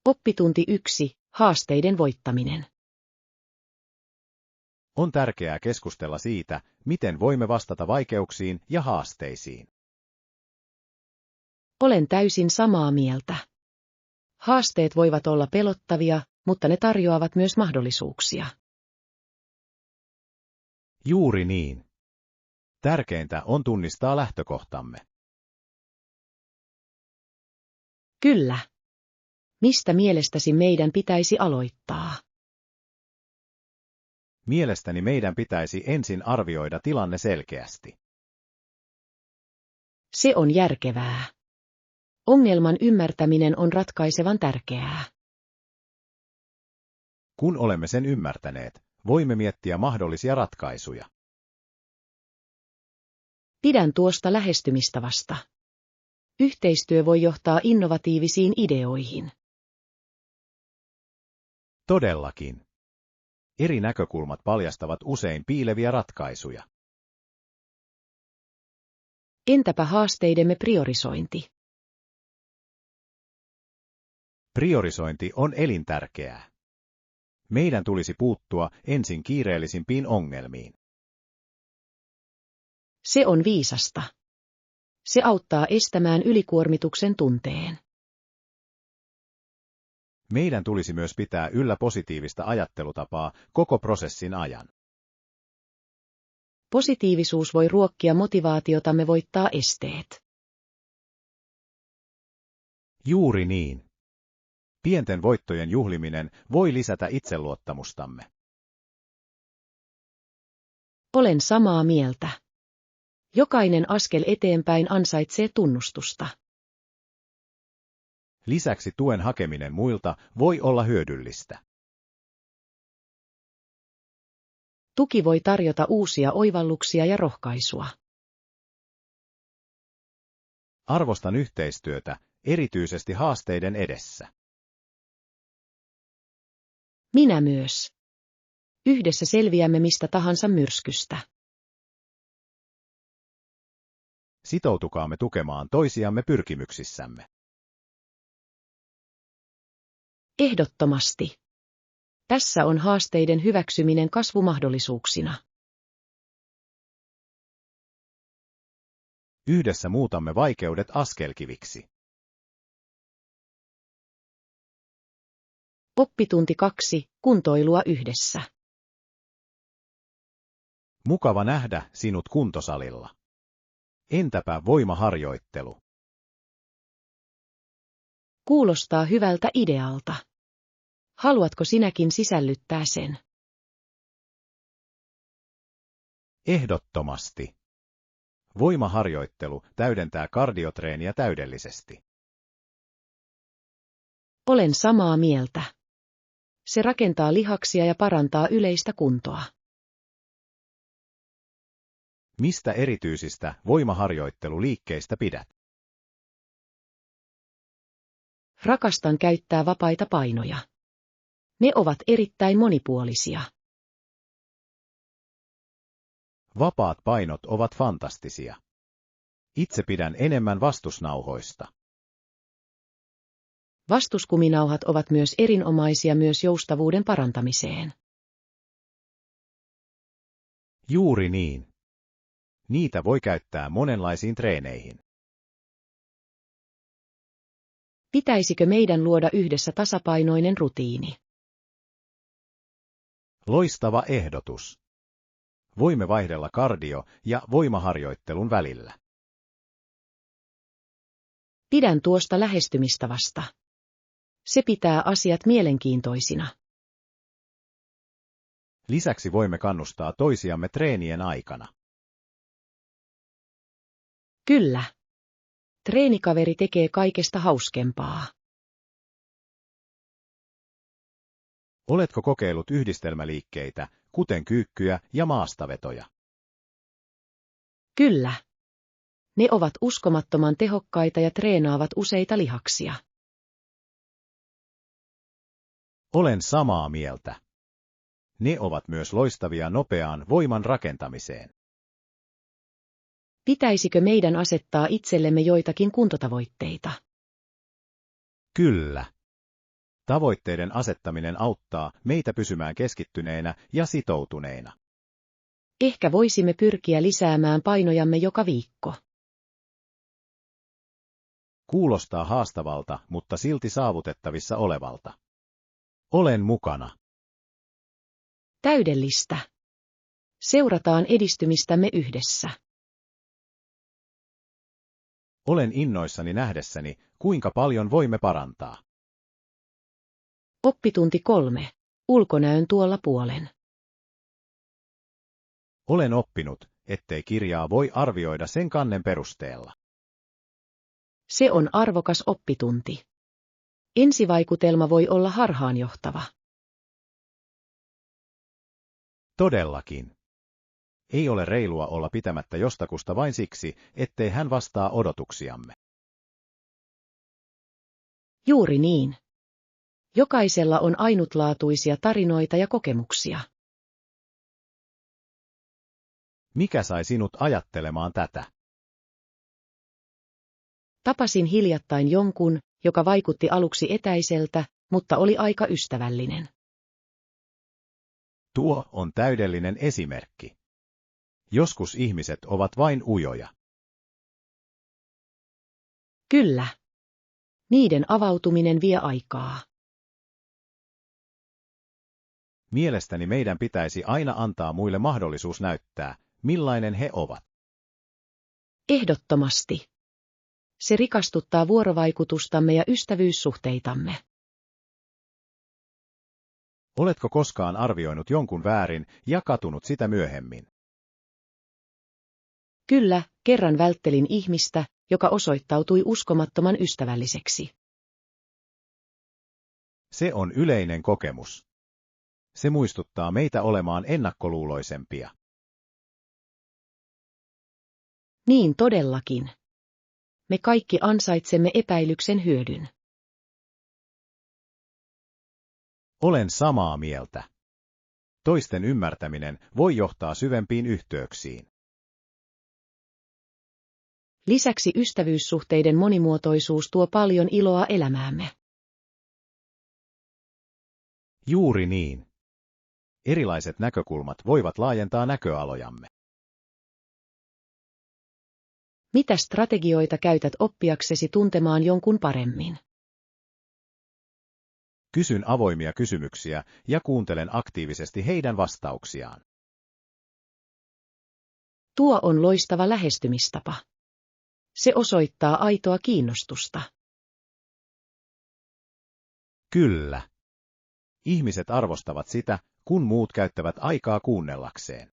Oppitunti 1. Haasteiden voittaminen. On tärkeää keskustella siitä, miten voimme vastata vaikeuksiin ja haasteisiin. Olen täysin samaa mieltä. Haasteet voivat olla pelottavia, mutta ne tarjoavat myös mahdollisuuksia. Juuri niin. Tärkeintä on tunnistaa lähtökohtamme. Kyllä. Mistä mielestäsi meidän pitäisi aloittaa? Mielestäni meidän pitäisi ensin arvioida tilanne selkeästi. Se on järkevää. Ongelman ymmärtäminen on ratkaisevan tärkeää. Kun olemme sen ymmärtäneet, voimme miettiä mahdollisia ratkaisuja. Pidän tuosta lähestymistavasta. Yhteistyö voi johtaa innovatiivisiin ideoihin. Todellakin. Eri näkökulmat paljastavat usein piileviä ratkaisuja. Entäpä haasteidemme priorisointi? Priorisointi on elintärkeää. Meidän tulisi puuttua ensin kiireellisimpiin ongelmiin. Se on viisasta. Se auttaa estämään ylikuormituksen tunteen. Meidän tulisi myös pitää yllä positiivista ajattelutapaa koko prosessin ajan. Positiivisuus voi ruokkia motivaatiotamme voittaa esteet. Juuri niin. Pienten voittojen juhliminen voi lisätä itseluottamustamme. Olen samaa mieltä. Jokainen askel eteenpäin ansaitsee tunnustusta. Lisäksi tuen hakeminen muilta voi olla hyödyllistä. Tuki voi tarjota uusia oivalluksia ja rohkaisua. Arvostan yhteistyötä, erityisesti haasteiden edessä. Minä myös. Yhdessä selviämme mistä tahansa myrskystä. Sitoutukaamme tukemaan toisiamme pyrkimyksissämme. Ehdottomasti. Tässä on haasteiden hyväksyminen kasvumahdollisuuksina. Yhdessä muutamme vaikeudet askelkiviksi. Oppitunti 2. Kuntoilua yhdessä. Mukava nähdä sinut kuntosalilla. Entäpä voimaharjoittelu? Kuulostaa hyvältä idealta. Haluatko sinäkin sisällyttää sen? Ehdottomasti. Voimaharjoittelu täydentää kardiotreeniä täydellisesti. Olen samaa mieltä. Se rakentaa lihaksia ja parantaa yleistä kuntoa. Mistä erityisistä voimaharjoitteluliikkeistä pidät? Rakastan käyttää vapaita painoja. Ne ovat erittäin monipuolisia. Vapaat painot ovat fantastisia. Itse pidän enemmän vastusnauhoista. Vastuskuminauhat ovat myös erinomaisia myös joustavuuden parantamiseen. Juuri niin. Niitä voi käyttää monenlaisiin treeneihin. Pitäisikö meidän luoda yhdessä tasapainoinen rutiini? Loistava ehdotus. Voimme vaihdella kardio- ja voimaharjoittelun välillä. Pidän tuosta lähestymistavasta. Se pitää asiat mielenkiintoisina. Lisäksi voimme kannustaa toisiamme treenien aikana. Kyllä. Treenikaveri tekee kaikesta hauskempaa. Oletko kokeillut yhdistelmäliikkeitä, kuten kyykkyjä ja maastavetoja? Kyllä. Ne ovat uskomattoman tehokkaita ja treenaavat useita lihaksia. Olen samaa mieltä. Ne ovat myös loistavia nopeaan voiman rakentamiseen. Pitäisikö meidän asettaa itsellemme joitakin kuntotavoitteita? Kyllä. Tavoitteiden asettaminen auttaa meitä pysymään keskittyneinä ja sitoutuneina. Ehkä voisimme pyrkiä lisäämään painojamme joka viikko. Kuulostaa haastavalta, mutta silti saavutettavissa olevalta. Olen mukana. Täydellistä. Seurataan edistymistämme yhdessä. Olen innoissani nähdessäni, kuinka paljon voimme parantaa. Oppitunti 3. Ulkonäön tuolla puolen. Olen oppinut, ettei kirjaa voi arvioida sen kannen perusteella. Se on arvokas oppitunti. Ensivaikutelma voi olla harhaanjohtava. Todellakin. Ei ole reilua olla pitämättä jostakusta vain siksi, ettei hän vastaa odotuksiamme. Juuri niin. Jokaisella on ainutlaatuisia tarinoita ja kokemuksia. Mikä sai sinut ajattelemaan tätä? Tapasin hiljattain jonkun, joka vaikutti aluksi etäiseltä, mutta oli aika ystävällinen. Tuo on täydellinen esimerkki. Joskus ihmiset ovat vain ujoja. Kyllä. Niiden avautuminen vie aikaa. Mielestäni meidän pitäisi aina antaa muille mahdollisuus näyttää, millainen he ovat. Ehdottomasti. Se rikastuttaa vuorovaikutustamme ja ystävyyssuhteitamme. Oletko koskaan arvioinut jonkun väärin ja katunut sitä myöhemmin? Kyllä, kerran välttelin ihmistä, joka osoittautui uskomattoman ystävälliseksi. Se on yleinen kokemus. Se muistuttaa meitä olemaan ennakkoluuloisempia. Niin todellakin. Me kaikki ansaitsemme epäilyksen hyödyn. Olen samaa mieltä. Toisten ymmärtäminen voi johtaa syvempiin yhteyksiin. Lisäksi ystävyyssuhteiden monimuotoisuus tuo paljon iloa elämäämme. Juuri niin. Erilaiset näkökulmat voivat laajentaa näköalojamme. Mitä strategioita käytät oppiaksesi tuntemaan jonkun paremmin? Kysyn avoimia kysymyksiä ja kuuntelen aktiivisesti heidän vastauksiaan. Tuo on loistava lähestymistapa. Se osoittaa aitoa kiinnostusta. Kyllä. Ihmiset arvostavat sitä, kun muut käyttävät aikaa kuunnellakseen.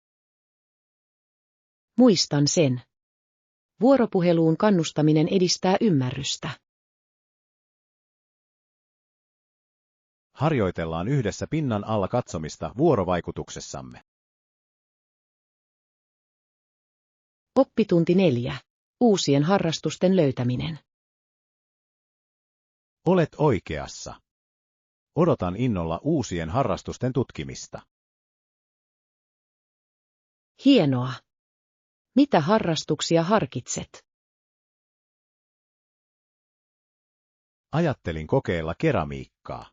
Muistan sen. Vuoropuheluun kannustaminen edistää ymmärrystä. Harjoitellaan yhdessä pinnan alla katsomista vuorovaikutuksessamme. Oppitunti 4. Uusien harrastusten löytäminen. Olet oikeassa. Odotan innolla uusien harrastusten tutkimista. Hienoa. Mitä harrastuksia harkitset? Ajattelin kokeilla keramiikkaa.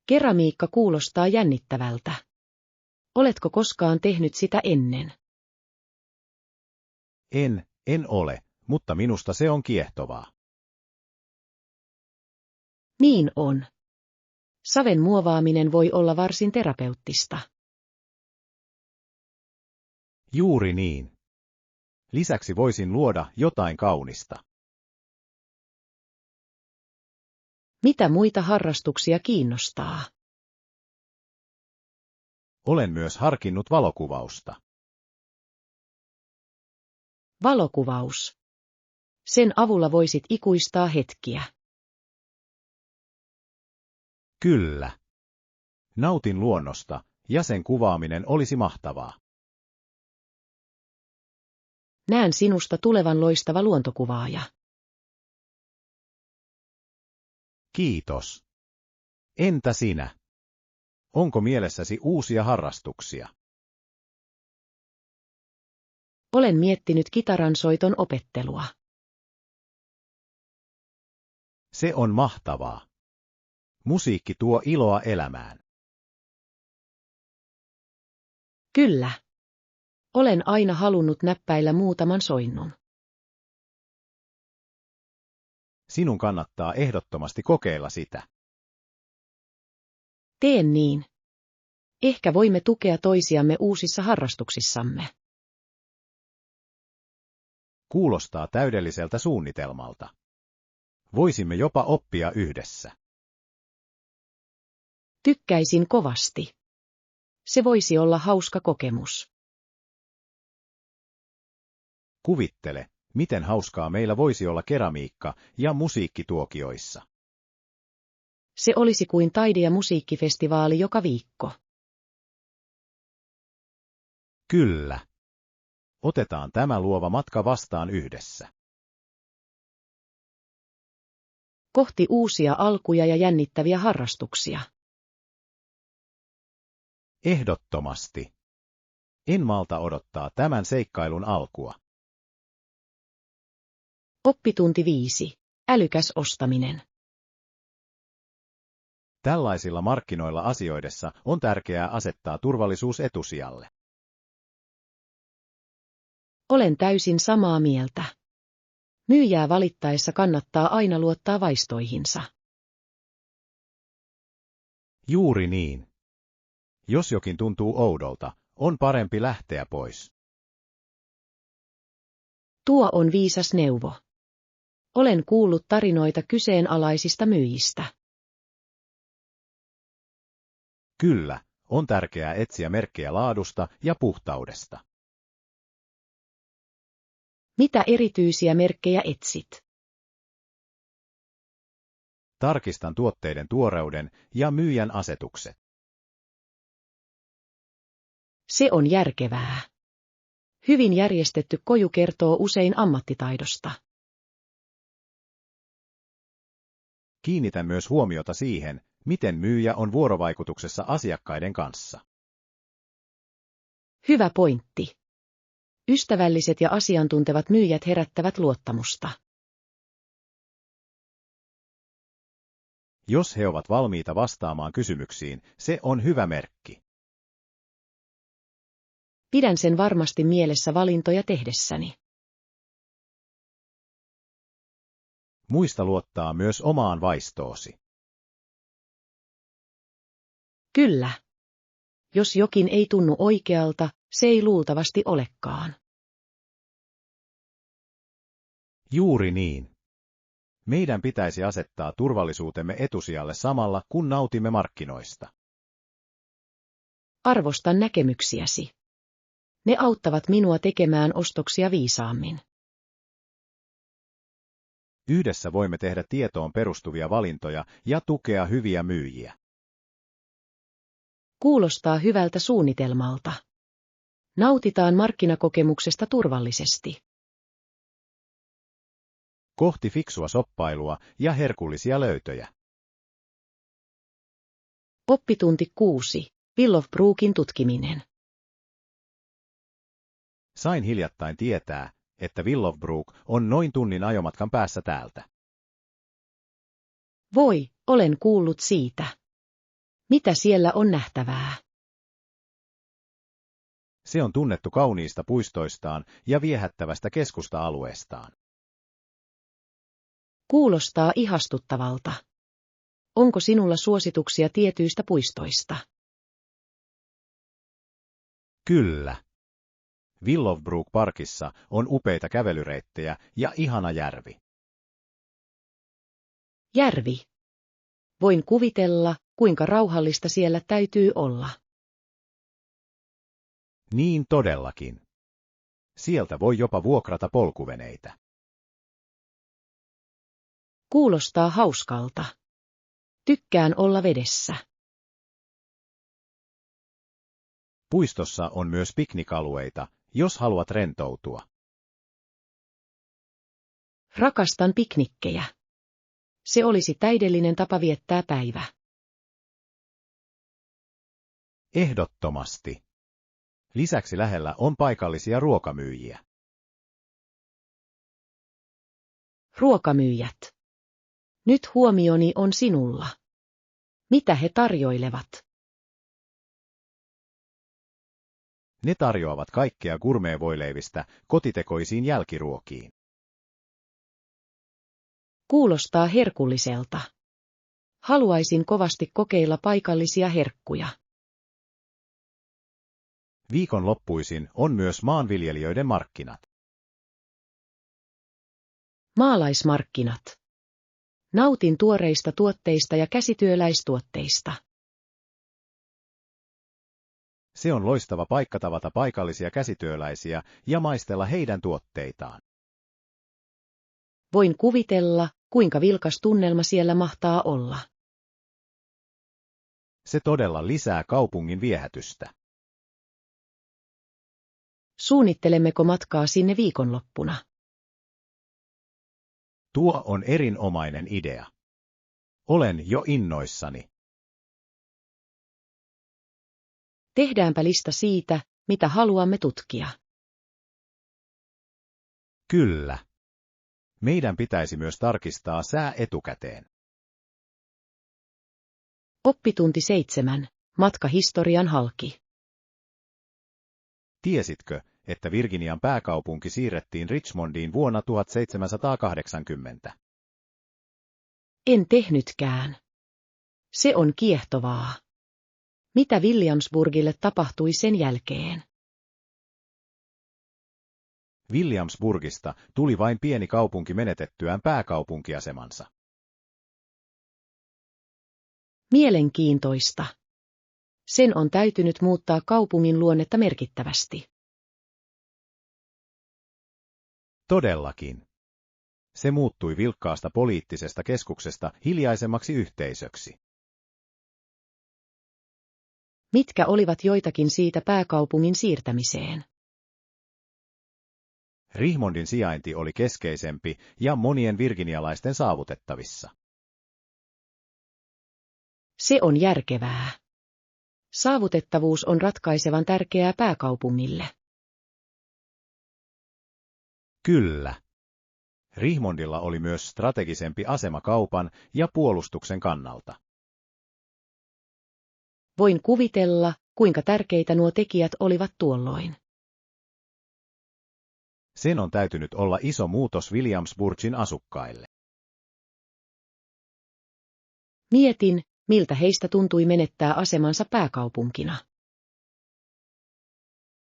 Keramiikka kuulostaa jännittävältä. Oletko koskaan tehnyt sitä ennen? En ole, mutta minusta se on kiehtovaa. Niin on. Saven muovaaminen voi olla varsin terapeuttista. Juuri niin. Lisäksi voisin luoda jotain kaunista. Mitä muita harrastuksia kiinnostaa? Olen myös harkinnut valokuvausta. Valokuvaus. Sen avulla voisit ikuistaa hetkiä. Kyllä. Nautin luonnosta, ja sen kuvaaminen olisi mahtavaa. Näen sinusta tulevan loistava luontokuvaaja. Kiitos. Entä sinä? Onko mielessäsi uusia harrastuksia? Olen miettinyt kitaransoiton opettelua. Se on mahtavaa. Musiikki tuo iloa elämään. Kyllä. Olen aina halunnut näppäillä muutaman soinnun. Sinun kannattaa ehdottomasti kokeilla sitä. Teen niin. Ehkä voimme tukea toisiamme uusissa harrastuksissamme. Kuulostaa täydelliseltä suunnitelmalta. Voisimme jopa oppia yhdessä. Tykkäisin kovasti. Se voisi olla hauska kokemus. Kuvittele, miten hauskaa meillä voisi olla keramiikka- ja musiikkituokioissa. Se olisi kuin taide- ja musiikkifestivaali joka viikko. Kyllä. Otetaan tämä luova matka vastaan yhdessä. Kohti uusia alkuja ja jännittäviä harrastuksia. Ehdottomasti. En malta odottaa tämän seikkailun alkua. Oppitunti 5. Älykäs ostaminen. Tällaisilla markkinoilla asioidessa on tärkeää asettaa turvallisuus etusijalle. Olen täysin samaa mieltä. Myyjää valittaessa kannattaa aina luottaa vaistoihinsa. Juuri niin. Jos jokin tuntuu oudolta, on parempi lähteä pois. Tuo on viisas neuvo. Olen kuullut tarinoita kyseenalaisista myyjistä. Kyllä, on tärkeää etsiä merkkejä laadusta ja puhtaudesta. Mitä erityisiä merkkejä etsit? Tarkistan tuotteiden tuoreuden ja myyjän asetukset. Se on järkevää. Hyvin järjestetty koju kertoo usein ammattitaidosta. Kiinnitän myös huomiota siihen, miten myyjä on vuorovaikutuksessa asiakkaiden kanssa. Hyvä pointti. Ystävälliset ja asiantuntevat myyjät herättävät luottamusta. Jos he ovat valmiita vastaamaan kysymyksiin, se on hyvä merkki. Pidän sen varmasti mielessä valintoja tehdessäni. Muista luottaa myös omaan vaistoosi. Kyllä. Jos jokin ei tunnu oikealta, se ei luultavasti olekaan. Juuri niin. Meidän pitäisi asettaa turvallisuutemme etusijalle samalla, kun nautimme markkinoista. Arvostan näkemyksiäsi. Ne auttavat minua tekemään ostoksia viisaammin. Yhdessä voimme tehdä tietoon perustuvia valintoja ja tukea hyviä myyjiä. Kuulostaa hyvältä suunnitelmalta. Nautitaan markkinakokemuksesta turvallisesti. Kohti fiksua shoppailua ja herkullisia löytöjä. Oppitunti 6. Willowbrookin tutkiminen. Sain hiljattain tietää, että Willowbrook on noin tunnin ajomatkan päässä täältä. Voi, olen kuullut siitä. Mitä siellä on nähtävää? Se on tunnettu kauniista puistoistaan ja viehättävästä keskusta-alueestaan. Kuulostaa ihastuttavalta. Onko sinulla suosituksia tietyistä puistoista? Kyllä. Willowbrook Parkissa on upeita kävelyreittejä ja ihana järvi. Järvi. Voin kuvitella, kuinka rauhallista siellä täytyy olla. Niin todellakin. Sieltä voi jopa vuokrata polkuveneitä. Kuulostaa hauskalta. Tykkään olla vedessä. Puistossa on myös piknikalueita, jos haluat rentoutua. Rakastan piknikkejä. Se olisi täydellinen tapa viettää päivä. Ehdottomasti. Lisäksi lähellä on paikallisia ruokamyyjiä. Ruokamyyjät. Nyt huomioni on sinulla. Mitä he tarjoilevat? Ne tarjoavat kaikkea gourmet-voileivistä kotitekoisiin jälkiruokiin. Kuulostaa herkulliselta. Haluaisin kovasti kokeilla paikallisia herkkuja. Viikonloppuisin on myös maanviljelijöiden markkinat. Maalaismarkkinat. Nautin tuoreista tuotteista ja käsityöläistuotteista. Se on loistava paikka tavata paikallisia käsityöläisiä ja maistella heidän tuotteitaan. Voin kuvitella, kuinka vilkas tunnelma siellä mahtaa olla. Se todella lisää kaupungin viehätystä. Suunnittelemmeko matkaa sinne viikonloppuna? Tuo on erinomainen idea. Olen jo innoissani. Tehdäänpä lista siitä, mitä haluamme tutkia. Kyllä. Meidän pitäisi myös tarkistaa sää etukäteen. Oppitunti 7. Matka historian halki. Tiesitkö, että Virginian pääkaupunki siirrettiin Richmondiin vuonna 1780? En tehnytkään. Se on kiehtovaa. Mitä Williamsburgille tapahtui sen jälkeen? Williamsburgista tuli vain pieni kaupunki menetettyään pääkaupunkiasemansa. Mielenkiintoista. Sen on täytynyt muuttaa kaupungin luonnetta merkittävästi. Todellakin. Se muuttui vilkkaasta poliittisesta keskuksesta hiljaisemmaksi yhteisöksi. Mitkä olivat joitakin siitä pääkaupungin siirtämiseen? Richmondin sijainti oli keskeisempi ja monien virginialaisten saavutettavissa. Se on järkevää. Saavutettavuus on ratkaisevan tärkeää pääkaupungille. Kyllä. Richmondilla oli myös strategisempi asema kaupan ja puolustuksen kannalta. Voin kuvitella, kuinka tärkeitä nuo tekijät olivat tuolloin. Sen on täytynyt olla iso muutos Williamsburgin asukkaille. Mietin, miltä heistä tuntui menettää asemansa pääkaupunkina.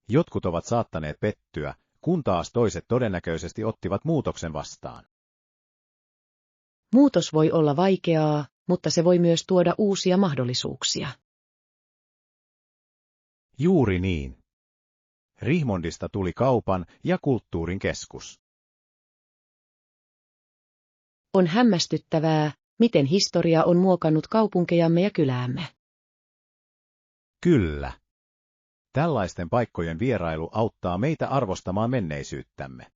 Jotkut ovat saattaneet pettyä, kun taas toiset todennäköisesti ottivat muutoksen vastaan. Muutos voi olla vaikeaa, mutta se voi myös tuoda uusia mahdollisuuksia. Juuri niin. Richmondista tuli kaupan ja kulttuurin keskus. On hämmästyttävää, miten historia on muokannut kaupunkejamme ja kyläämme. Kyllä. Tällaisten paikkojen vierailu auttaa meitä arvostamaan menneisyyttämme.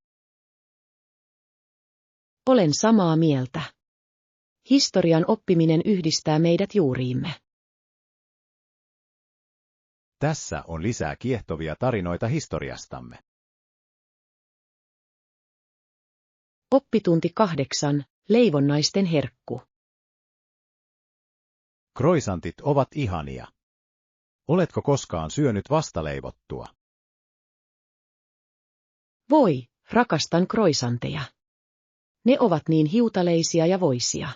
Olen samaa mieltä. Historian oppiminen yhdistää meidät juuriimme. Tässä on lisää kiehtovia tarinoita historiastamme. Oppitunti 8. Leivonnaisten herkku. Croissantit ovat ihania. Oletko koskaan syönyt vastaleivottua? Voi, rakastan croissanteja. Ne ovat niin hiutaleisia ja voisia.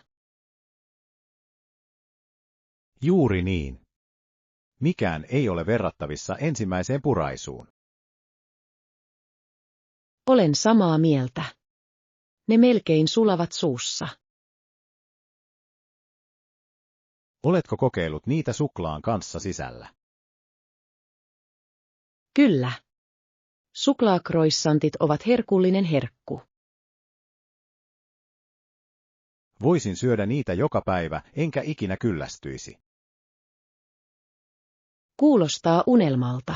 Juuri niin. Mikään ei ole verrattavissa ensimmäiseen puraisuun. Olen samaa mieltä. Ne melkein sulavat suussa. Oletko kokeillut niitä suklaan kanssa sisällä? Kyllä. Suklaakroissantit ovat herkullinen herkku. Voisin syödä niitä joka päivä, enkä ikinä kyllästyisi. Kuulostaa unelmalta.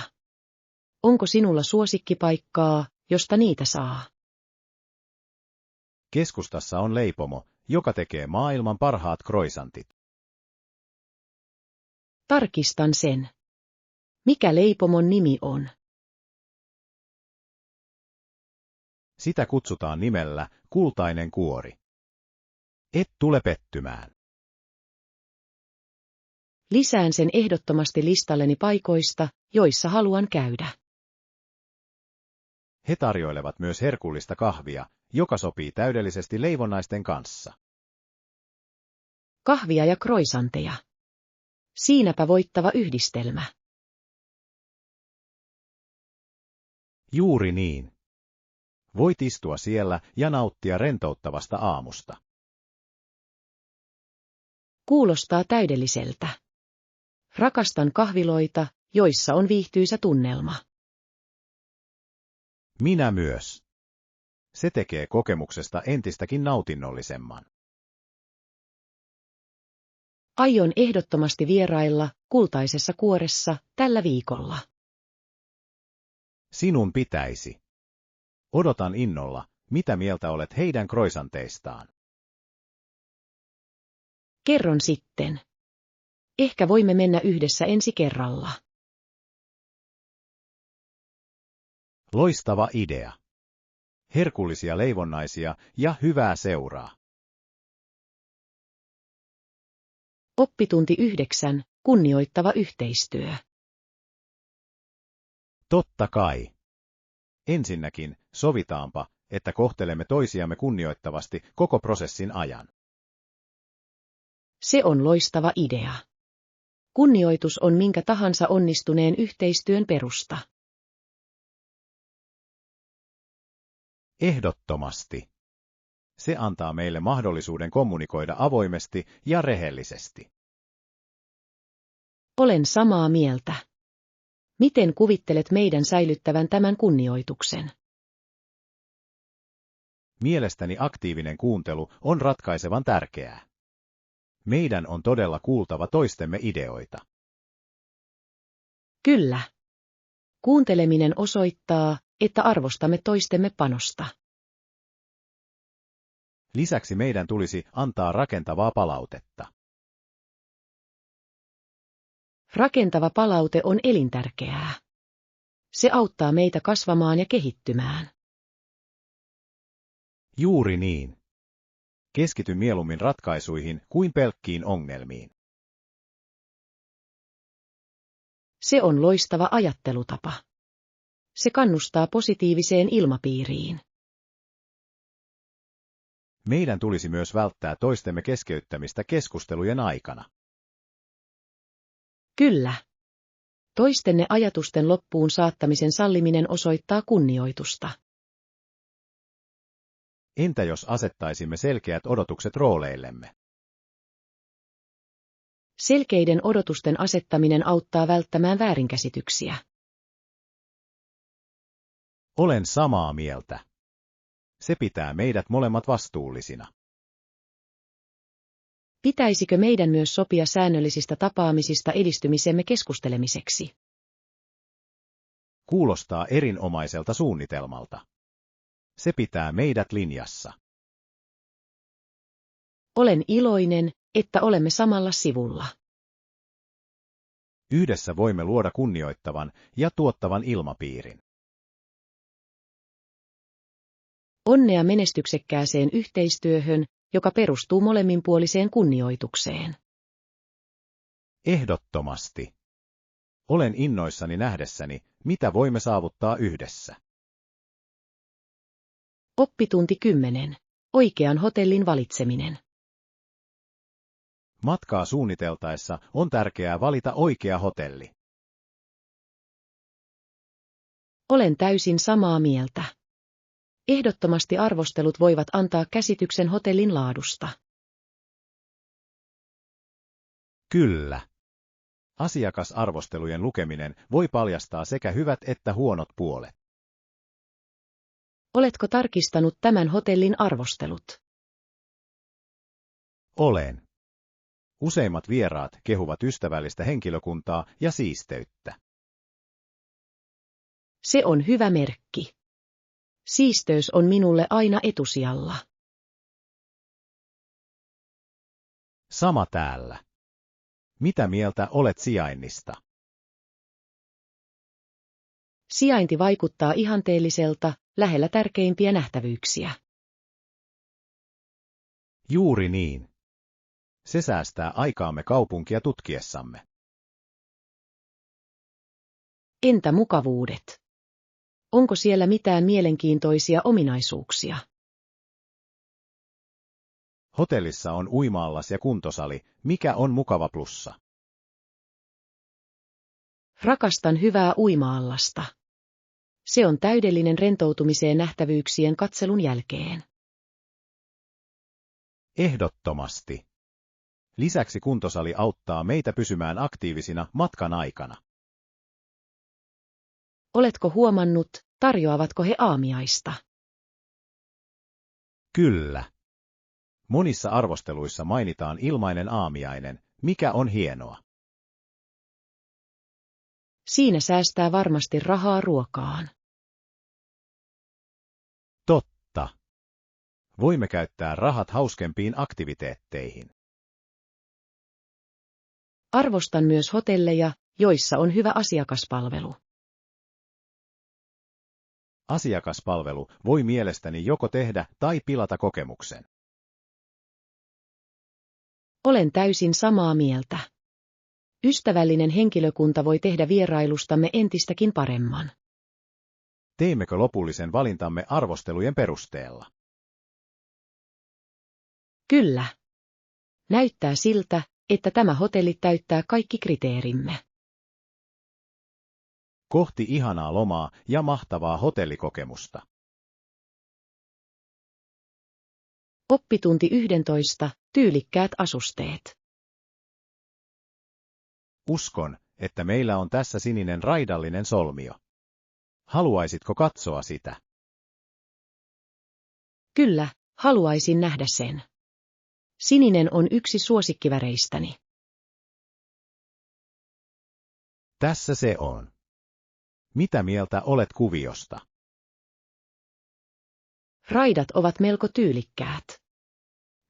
Onko sinulla suosikkipaikkaa, josta niitä saa? Keskustassa on leipomo, joka tekee maailman parhaat croissantit. Tarkistan sen. Mikä leipomon nimi on? Sitä kutsutaan nimellä kultainen kuori. Et tule pettymään. Lisään sen ehdottomasti listalleni paikoista, joissa haluan käydä. He tarjoilevat myös herkullista kahvia, joka sopii täydellisesti leivonnaisten kanssa. Kahvia ja croissanteja. Siinäpä voittava yhdistelmä. Juuri niin. Voit istua siellä ja nauttia rentouttavasta aamusta. Kuulostaa täydelliseltä. Rakastan kahviloita, joissa on viihtyisä tunnelma. Minä myös. Se tekee kokemuksesta entistäkin nautinnollisemman. Aion ehdottomasti vierailla Kultaisessa Kuoressa tällä viikolla. Sinun pitäisi. Odotan innolla, mitä mieltä olet heidän croissanteistaan. Kerron sitten. Ehkä voimme mennä yhdessä ensi kerralla. Loistava idea. Herkullisia leivonnaisia ja hyvää seuraa. Oppitunti 9. Kunnioittava yhteistyö. Totta kai. Ensinnäkin, sovitaanpa, että kohtelemme toisiamme kunnioittavasti koko prosessin ajan. Se on loistava idea. Kunnioitus on minkä tahansa onnistuneen yhteistyön perusta. Ehdottomasti. Se antaa meille mahdollisuuden kommunikoida avoimesti ja rehellisesti. Olen samaa mieltä. Miten kuvittelet meidän säilyttävän tämän kunnioituksen? Mielestäni aktiivinen kuuntelu on ratkaisevan tärkeää. Meidän on todella kuultava toistemme ideoita. Kyllä. Kuunteleminen osoittaa, että arvostamme toistemme panosta. Lisäksi meidän tulisi antaa rakentavaa palautetta. Rakentava palaute on elintärkeää. Se auttaa meitä kasvamaan ja kehittymään. Juuri niin. Keskity mieluummin ratkaisuihin kuin pelkkiin ongelmiin. Se on loistava ajattelutapa. Se kannustaa positiiviseen ilmapiiriin. Meidän tulisi myös välttää toistemme keskeyttämistä keskustelujen aikana. Kyllä. Toistenne ajatusten loppuun saattamisen salliminen osoittaa kunnioitusta. Entä jos asettaisimme selkeät odotukset rooleillemme? Selkeiden odotusten asettaminen auttaa välttämään väärinkäsityksiä. Olen samaa mieltä. Se pitää meidät molemmat vastuullisina. Pitäisikö meidän myös sopia säännöllisistä tapaamisista edistymisemme keskustelemiseksi? Kuulostaa erinomaiselta suunnitelmalta. Se pitää meidät linjassa. Olen iloinen, että olemme samalla sivulla. Yhdessä voimme luoda kunnioittavan ja tuottavan ilmapiirin. Onnea menestyksekkääseen yhteistyöhön, joka perustuu molemminpuoliseen kunnioitukseen. Ehdottomasti. Olen innoissani nähdessäni, mitä voimme saavuttaa yhdessä. Oppitunti 10. Oikean hotellin valitseminen. Matkaa suunniteltaessa on tärkeää valita oikea hotelli. Olen täysin samaa mieltä. Ehdottomasti arvostelut voivat antaa käsityksen hotellin laadusta. Kyllä. Asiakasarvostelujen lukeminen voi paljastaa sekä hyvät että huonot puolet. Oletko tarkistanut tämän hotellin arvostelut? Olen. Useimmat vieraat kehuvat ystävällistä henkilökuntaa ja siisteyttä. Se on hyvä merkki. Siisteys on minulle aina etusijalla. Sama täällä. Mitä mieltä olet sijainnista? Sijainti vaikuttaa ihanteelliselta, lähellä tärkeimpiä nähtävyyksiä. Juuri niin. Se säästää aikaamme kaupunkia tutkiessamme. Entä mukavuudet? Onko siellä mitään mielenkiintoisia ominaisuuksia? Hotellissa on uima-allas ja kuntosali, mikä on mukava plussa. Rakastan hyvää uima-allasta. Se on täydellinen rentoutumiseen nähtävyyksien katselun jälkeen. Ehdottomasti. Lisäksi kuntosali auttaa meitä pysymään aktiivisina matkan aikana. Oletko huomannut, tarjoavatko he aamiaista? Kyllä. Monissa arvosteluissa mainitaan ilmainen aamiainen, mikä on hienoa. Siinä säästää varmasti rahaa ruokaan. Totta. Voimme käyttää rahat hauskempiin aktiviteetteihin. Arvostan myös hotelleja, joissa on hyvä asiakaspalvelu. Asiakaspalvelu voi mielestäni joko tehdä tai pilata kokemuksen. Olen täysin samaa mieltä. Ystävällinen henkilökunta voi tehdä vierailustamme entistäkin paremman. Teimmekö lopullisen valintamme arvostelujen perusteella? Kyllä. Näyttää siltä, että tämä hotelli täyttää kaikki kriteerimme. Kohti ihanaa lomaa ja mahtavaa hotellikokemusta. Oppitunti 11. Tyylikkäät asusteet. Uskon, että meillä on tässä sininen raidallinen solmio. Haluaisitko katsoa sitä? Kyllä, haluaisin nähdä sen. Sininen on yksi suosikkiväreistäni. Tässä se on. Mitä mieltä olet kuviosta? Raidat ovat melko tyylikkäät.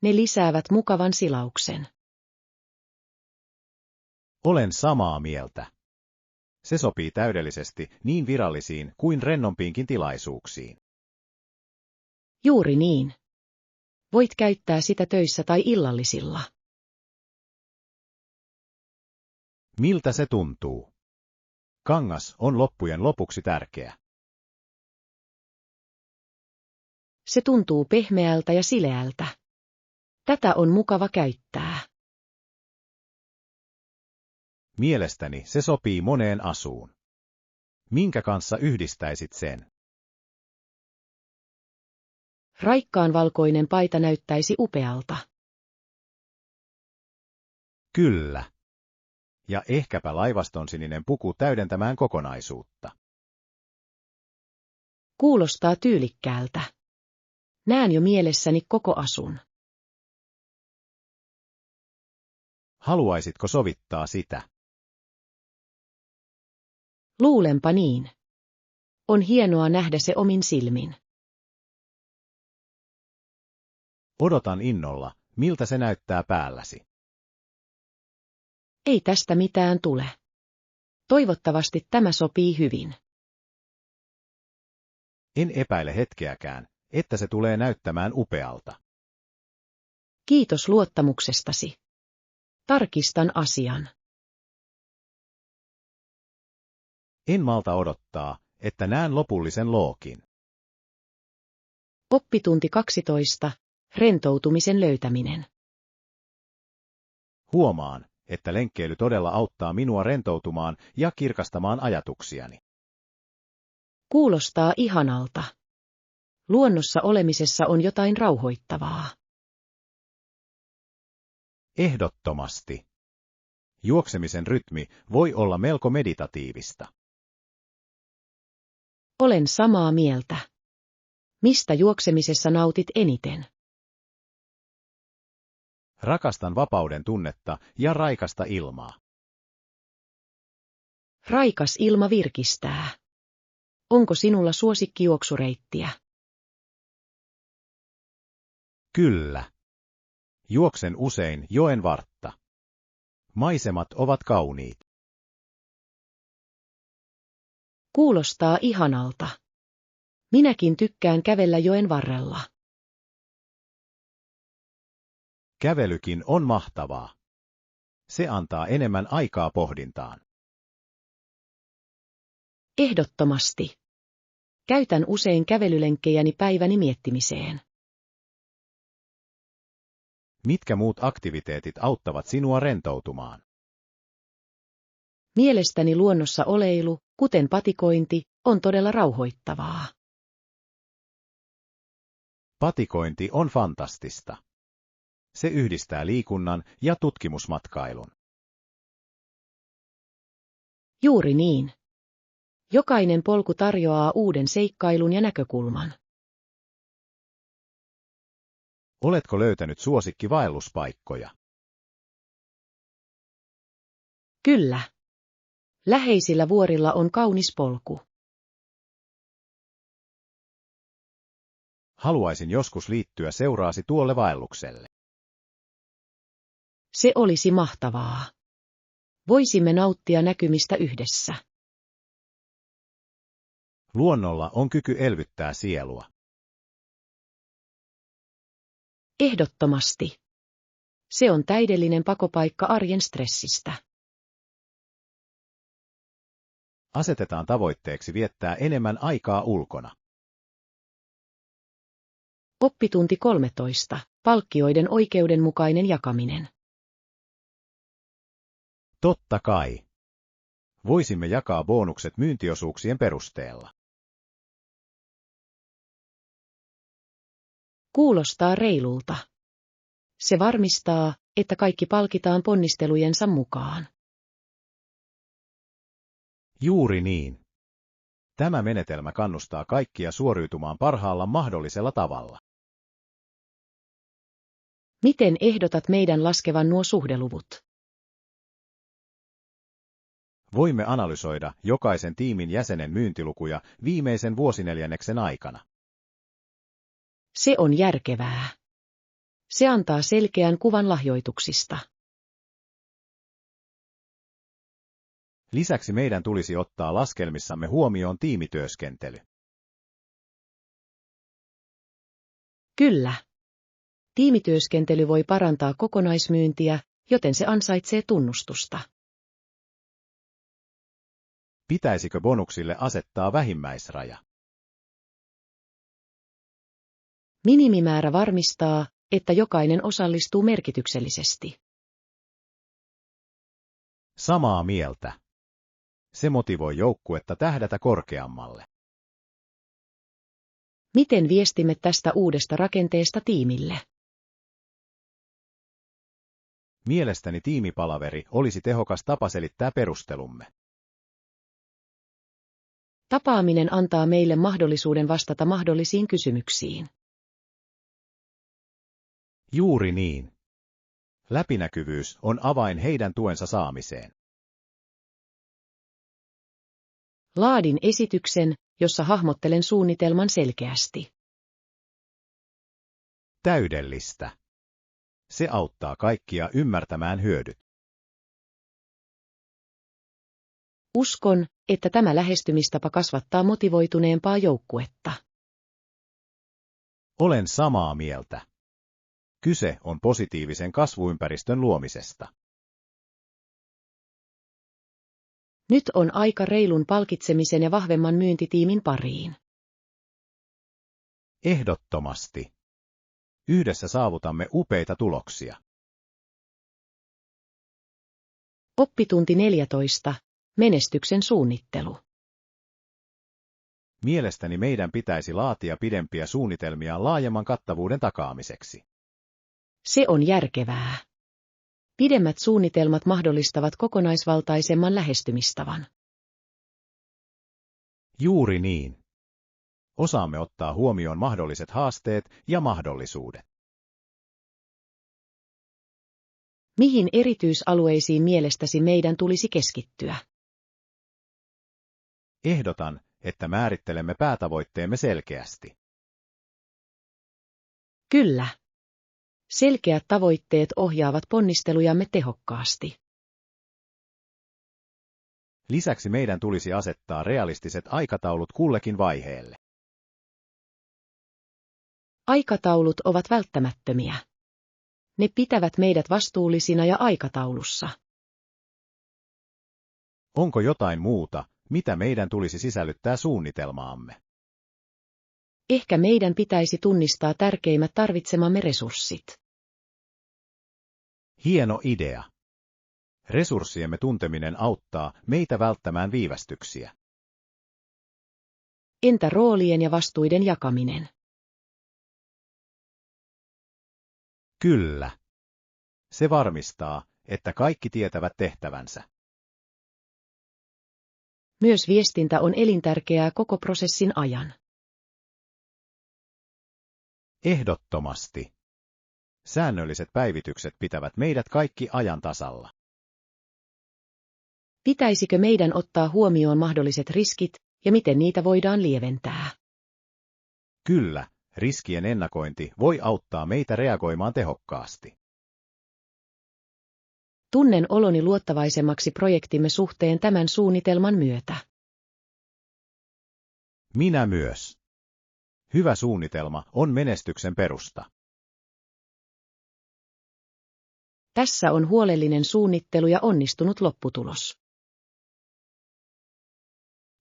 Ne lisäävät mukavan silauksen. Olen samaa mieltä. Se sopii täydellisesti niin virallisiin kuin rennompiinkin tilaisuuksiin. Juuri niin. Voit käyttää sitä töissä tai illallisilla. Miltä se tuntuu? Kangas on loppujen lopuksi tärkeä. Se tuntuu pehmeältä ja sileältä. Tätä on mukava käyttää. Mielestäni se sopii moneen asuun. Minkä kanssa yhdistäisit sen? Raikkaan valkoinen paita näyttäisi upealta. Kyllä. Ja ehkäpä laivastonsininen puku täydentämään kokonaisuutta. Kuulostaa tyylikkäältä. Näen jo mielessäni koko asun. Haluaisitko sovittaa sitä? Luulenpa niin. On hienoa nähdä se omin silmin. Odotan innolla, miltä se näyttää päälläsi. Ei tästä mitään tule. Toivottavasti tämä sopii hyvin. En epäile hetkeäkään, että se tulee näyttämään upealta. Kiitos luottamuksestasi. Tarkistan asian. En malta odottaa, että näen lopullisen lookin. Oppitunti 12. Rentoutumisen löytäminen. Huomaan, että lenkkeily todella auttaa minua rentoutumaan ja kirkastamaan ajatuksiani. Kuulostaa ihanalta. Luonnossa olemisessa on jotain rauhoittavaa. Ehdottomasti. Juoksemisen rytmi voi olla melko meditatiivista. Olen samaa mieltä. Mistä juoksemisessa nautit eniten? Rakastan vapauden tunnetta ja raikasta ilmaa. Raikas ilma virkistää. Onko sinulla suosikkijuoksureittiä? Kyllä. Juoksen usein joen vartta. Maisemat ovat kauniit. Kuulostaa ihanalta. Minäkin tykkään kävellä joen varrella. Kävelykin on mahtavaa. Se antaa enemmän aikaa pohdintaan. Ehdottomasti. Käytän usein kävelylenkkejäni päiväni miettimiseen. Mitkä muut aktiviteetit auttavat sinua rentoutumaan? Mielestäni luonnossa oleilu, kuten patikointi, on todella rauhoittavaa. Patikointi on fantastista. Se yhdistää liikunnan ja tutkimusmatkailun. Juuri niin. Jokainen polku tarjoaa uuden seikkailun ja näkökulman. Oletko löytänyt suosikkivaelluspaikkoja? Kyllä. Läheisillä vuorilla on kaunis polku. Haluaisin joskus liittyä seuraasi tuolle vaellukselle. Se olisi mahtavaa. Voisimme nauttia näkymistä yhdessä. Luonnolla on kyky elvyttää sielua. Ehdottomasti. Se on täydellinen pakopaikka arjen stressistä. Asetetaan tavoitteeksi viettää enemmän aikaa ulkona. Oppitunti 13. Palkkioiden oikeudenmukainen jakaminen. Totta kai. Voisimme jakaa bonukset myyntiosuuksien perusteella. Kuulostaa reilulta. Se varmistaa, että kaikki palkitaan ponnistelujensa mukaan. Juuri niin. Tämä menetelmä kannustaa kaikkia suoriutumaan parhaalla mahdollisella tavalla. Miten ehdotat meidän laskevan nuo suhdeluvut? Voimme analysoida jokaisen tiimin jäsenen myyntilukuja viimeisen vuosineljänneksen aikana. Se on järkevää. Se antaa selkeän kuvan lahjoituksista. Lisäksi meidän tulisi ottaa laskelmissamme huomioon tiimityöskentely. Kyllä. Tiimityöskentely voi parantaa kokonaismyyntiä, joten se ansaitsee tunnustusta. Pitäisikö bonuksille asettaa vähimmäisraja? Minimimäärä varmistaa, että jokainen osallistuu merkityksellisesti. Samaa mieltä. Se motivoi joukkuetta tähdätä korkeammalle. Miten viestimme tästä uudesta rakenteesta tiimille? Mielestäni tiimipalaveri olisi tehokas tapa selittää perustelumme. Tapaaminen antaa meille mahdollisuuden vastata mahdollisiin kysymyksiin. Juuri niin. Läpinäkyvyys on avain heidän tuensa saamiseen. Laadin esityksen, jossa hahmottelen suunnitelman selkeästi. Täydellistä. Se auttaa kaikkia ymmärtämään hyödyt. Uskon, että tämä lähestymistapa kasvattaa motivoituneempaa joukkuetta. Olen samaa mieltä. Kyse on positiivisen kasvuympäristön luomisesta. Nyt on aika reilun palkitsemisen ja vahvemman myyntitiimin pariin. Ehdottomasti. Yhdessä saavutamme upeita tuloksia. Oppitunti 14. Menestyksen suunnittelu. Mielestäni meidän pitäisi laatia pidempiä suunnitelmia laajemman kattavuuden takaamiseksi. Se on järkevää. Pidemmät suunnitelmat mahdollistavat kokonaisvaltaisemman lähestymistavan. Juuri niin. Osaamme ottaa huomioon mahdolliset haasteet ja mahdollisuudet. Mihin erityisalueisiin mielestäsi meidän tulisi keskittyä? Ehdotan, että määrittelemme päätavoitteemme selkeästi. Kyllä. Selkeät tavoitteet ohjaavat ponnistelujamme tehokkaasti. Lisäksi meidän tulisi asettaa realistiset aikataulut kullekin vaiheelle. Aikataulut ovat välttämättömiä. Ne pitävät meidät vastuullisina ja aikataulussa. Onko jotain muuta, mitä meidän tulisi sisällyttää suunnitelmaamme? Ehkä meidän pitäisi tunnistaa tärkeimmät tarvitsemamme resurssit. Hieno idea. Resurssiemme tunteminen auttaa meitä välttämään viivästyksiä. Entä roolien ja vastuiden jakaminen? Kyllä. Se varmistaa, että kaikki tietävät tehtävänsä. Myös viestintä on elintärkeää koko prosessin ajan. Ehdottomasti. Säännölliset päivitykset pitävät meidät kaikki ajan tasalla. Pitäisikö meidän ottaa huomioon mahdolliset riskit ja miten niitä voidaan lieventää? Kyllä, riskien ennakointi voi auttaa meitä reagoimaan tehokkaasti. Tunnen oloni luottavaisemmaksi projektimme suhteen tämän suunnitelman myötä. Minä myös. Hyvä suunnitelma on menestyksen perusta. Tässä on huolellinen suunnittelu ja onnistunut lopputulos.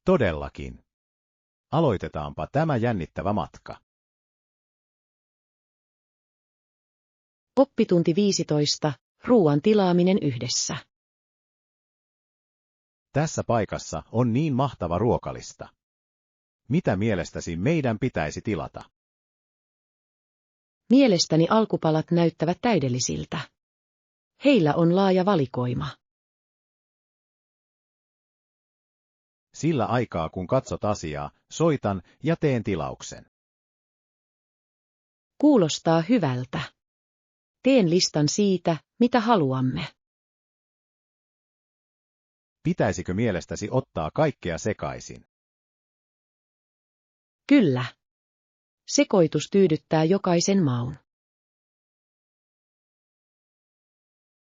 Todellakin. Aloitetaanpa tämä jännittävä matka. Oppitunti 15. Ruoan tilaaminen yhdessä. Tässä paikassa on niin mahtava ruokalista. Mitä mielestäsi meidän pitäisi tilata? Mielestäni alkupalat näyttävät täydellisiltä. Heillä on laaja valikoima. Sillä aikaa kun katsot asiaa, soitan ja teen tilauksen. Kuulostaa hyvältä. Teen listan siitä, mitä haluamme. Pitäisikö mielestäsi ottaa kaikkea sekaisin? Kyllä. Sekoitus tyydyttää jokaisen maun.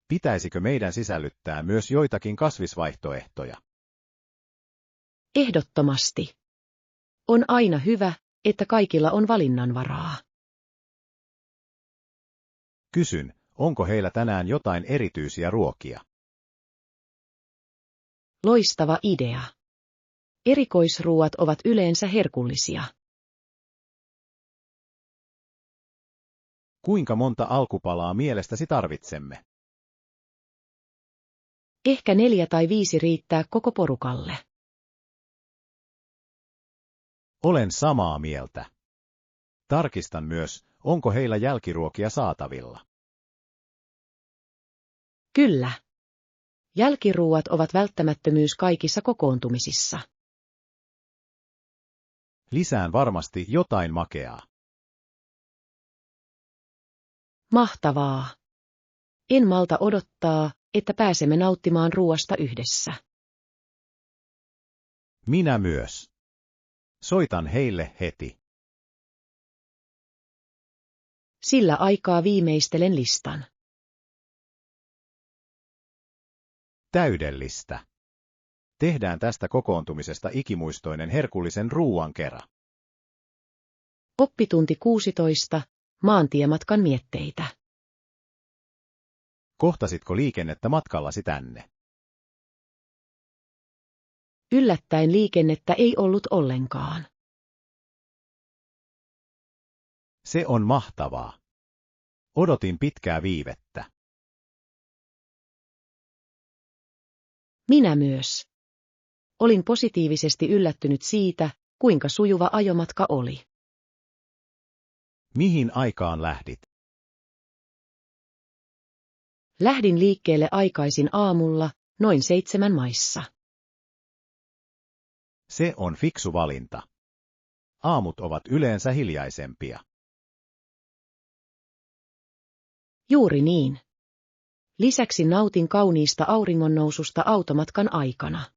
Pitäisikö meidän sisällyttää myös joitakin kasvisvaihtoehtoja? Ehdottomasti. On aina hyvä, että kaikilla on valinnanvaraa. Kysyn, onko heillä tänään jotain erityisiä ruokia? Loistava idea. Erikoisruuat ovat yleensä herkullisia. Kuinka monta alkupalaa mielestäsi tarvitsemme? Ehkä 4 tai 5 riittää koko porukalle. Olen samaa mieltä. Tarkistan myös, onko heillä jälkiruokia saatavilla. Kyllä. Jälkiruuat ovat välttämättömyys kaikissa kokoontumisissa. Lisään varmasti jotain makeaa. Mahtavaa. En malta odottaa, että pääsemme nauttimaan ruoasta yhdessä. Minä myös. Soitan heille heti. Sillä aikaa viimeistelen listan. Täydellistä. Tehdään tästä kokoontumisesta ikimuistoinen herkullisen ruuan kera. Oppitunti 16. Maantiematkan mietteitä. Kohtasitko liikennettä matkallasi tänne? Yllättäen liikennettä ei ollut ollenkaan. Se on mahtavaa. Odotin pitkää viivettä. Minä myös. Olin positiivisesti yllättynyt siitä, kuinka sujuva ajomatka oli. Mihin aikaan lähdit? Lähdin liikkeelle aikaisin aamulla, noin 7 maissa. Se on fiksu valinta. Aamut ovat yleensä hiljaisempia. Juuri niin. Lisäksi nautin kauniista auringonnoususta automatkan aikana.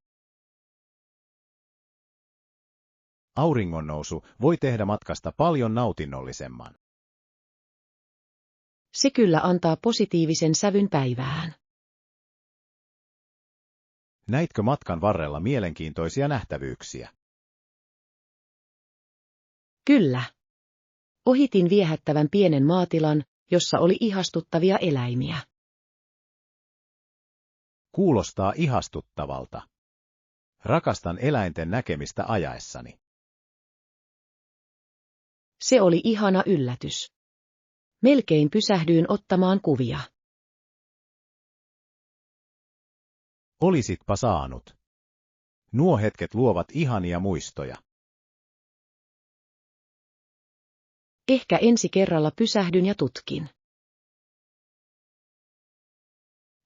Auringonnousu voi tehdä matkasta paljon nautinnollisemman. Se kyllä antaa positiivisen sävyn päivään. Näitkö matkan varrella mielenkiintoisia nähtävyyksiä? Kyllä. Ohitin viehättävän pienen maatilan, jossa oli ihastuttavia eläimiä. Kuulostaa ihastuttavalta. Rakastan eläinten näkemistä ajaessani. Se oli ihana yllätys. Melkein pysähdyin ottamaan kuvia. Olisitpa saanut. Nuo hetket luovat ihania muistoja. Ehkä ensi kerralla pysähdyn ja tutkin.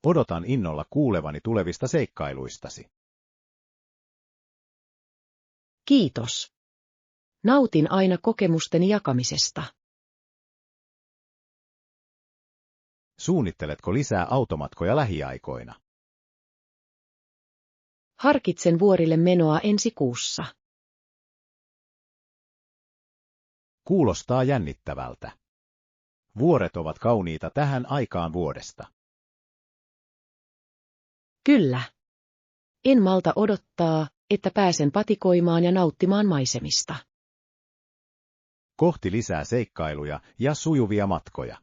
Odotan innolla kuulevani tulevista seikkailuistasi. Kiitos. Nautin aina kokemusteni jakamisesta. Suunnitteletko lisää automatkoja lähiaikoina? Harkitsen vuorille menoa ensi kuussa. Kuulostaa jännittävältä. Vuoret ovat kauniita tähän aikaan vuodesta. Kyllä. En malta odottaa, että pääsen patikoimaan ja nauttimaan maisemista. Kohti lisää seikkailuja ja sujuvia matkoja.